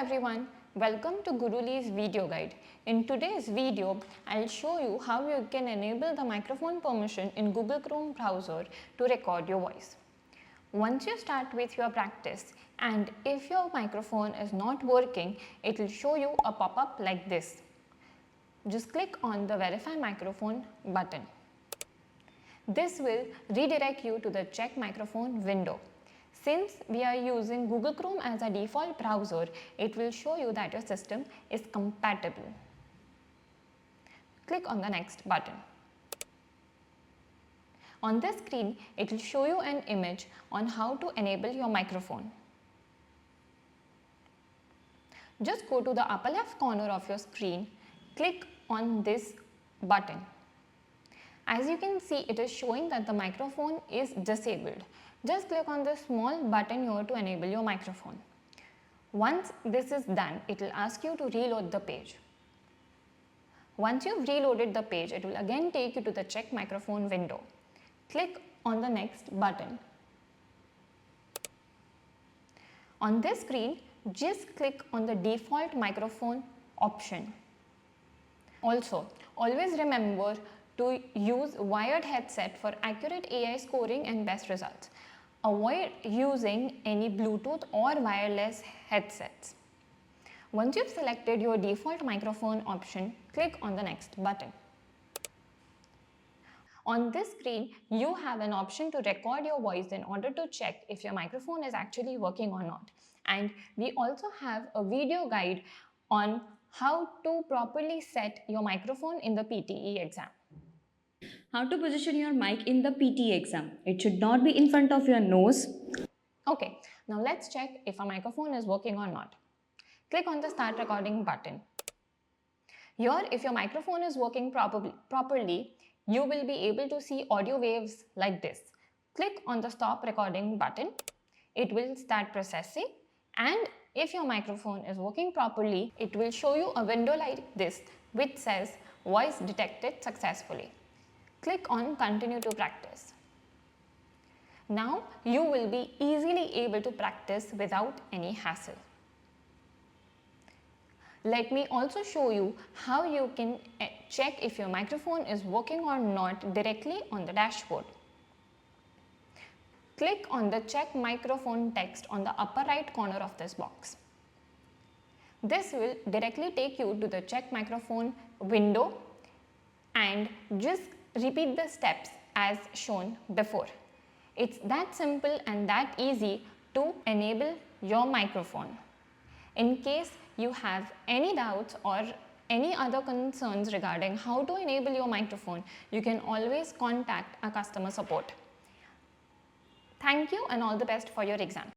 everyone, welcome to Gurully's video guide. In today's video, I'll show you how you can enable the microphone permission in Google Chrome browser to record your voice. Once you start with your practice and if your microphone is not working, it will show you a pop-up like this. Just click on the verify microphone button. This will redirect you to the check microphone window. Since we are using Google Chrome as a default browser, it will show you that your system is compatible. Click on the next button. On this screen, it will show you an image on how to enable your microphone. Just go to the upper left corner of your screen, click on this button. As you can see, it is showing that the microphone is disabled. Just click on the small button here to enable your microphone. Once this is done, it will ask you to reload the page. Once you've reloaded the page, it will again take you to the check microphone window. Click on the next button. On this screen, just click on the default microphone option. Also, always remember to use wired headset for accurate AI scoring and best results. Avoid using any Bluetooth or wireless headsets. Once you've selected your default microphone option, click on the next button. On this screen, you have an option to record your voice in order to check if your microphone is actually working or not. And we also have a video guide on how to properly set your microphone in the PTE exam. How to position your mic in the PTE exam. It should not be in front of your nose. Okay, now let's check if our microphone is working or not. Click on the start recording button. Here, if your microphone is working properly, you will be able to see audio waves like this. Click on the stop recording button. It will start processing, and if your microphone is working properly, it will show you a window like this which says voice detected successfully. Click on continue to practice. Now you will be easily able to practice without any hassle. Let me also show you how you can check if your microphone is working or not directly on the dashboard. Click on the check microphone text on the upper right corner of this box. This will directly take you to the check microphone window and just repeat the steps as shown before. It's that simple and that easy to enable your microphone. In case you have any doubts or any other concerns regarding how to enable your microphone, you can always contact our customer support. Thank you and all the best for your exam.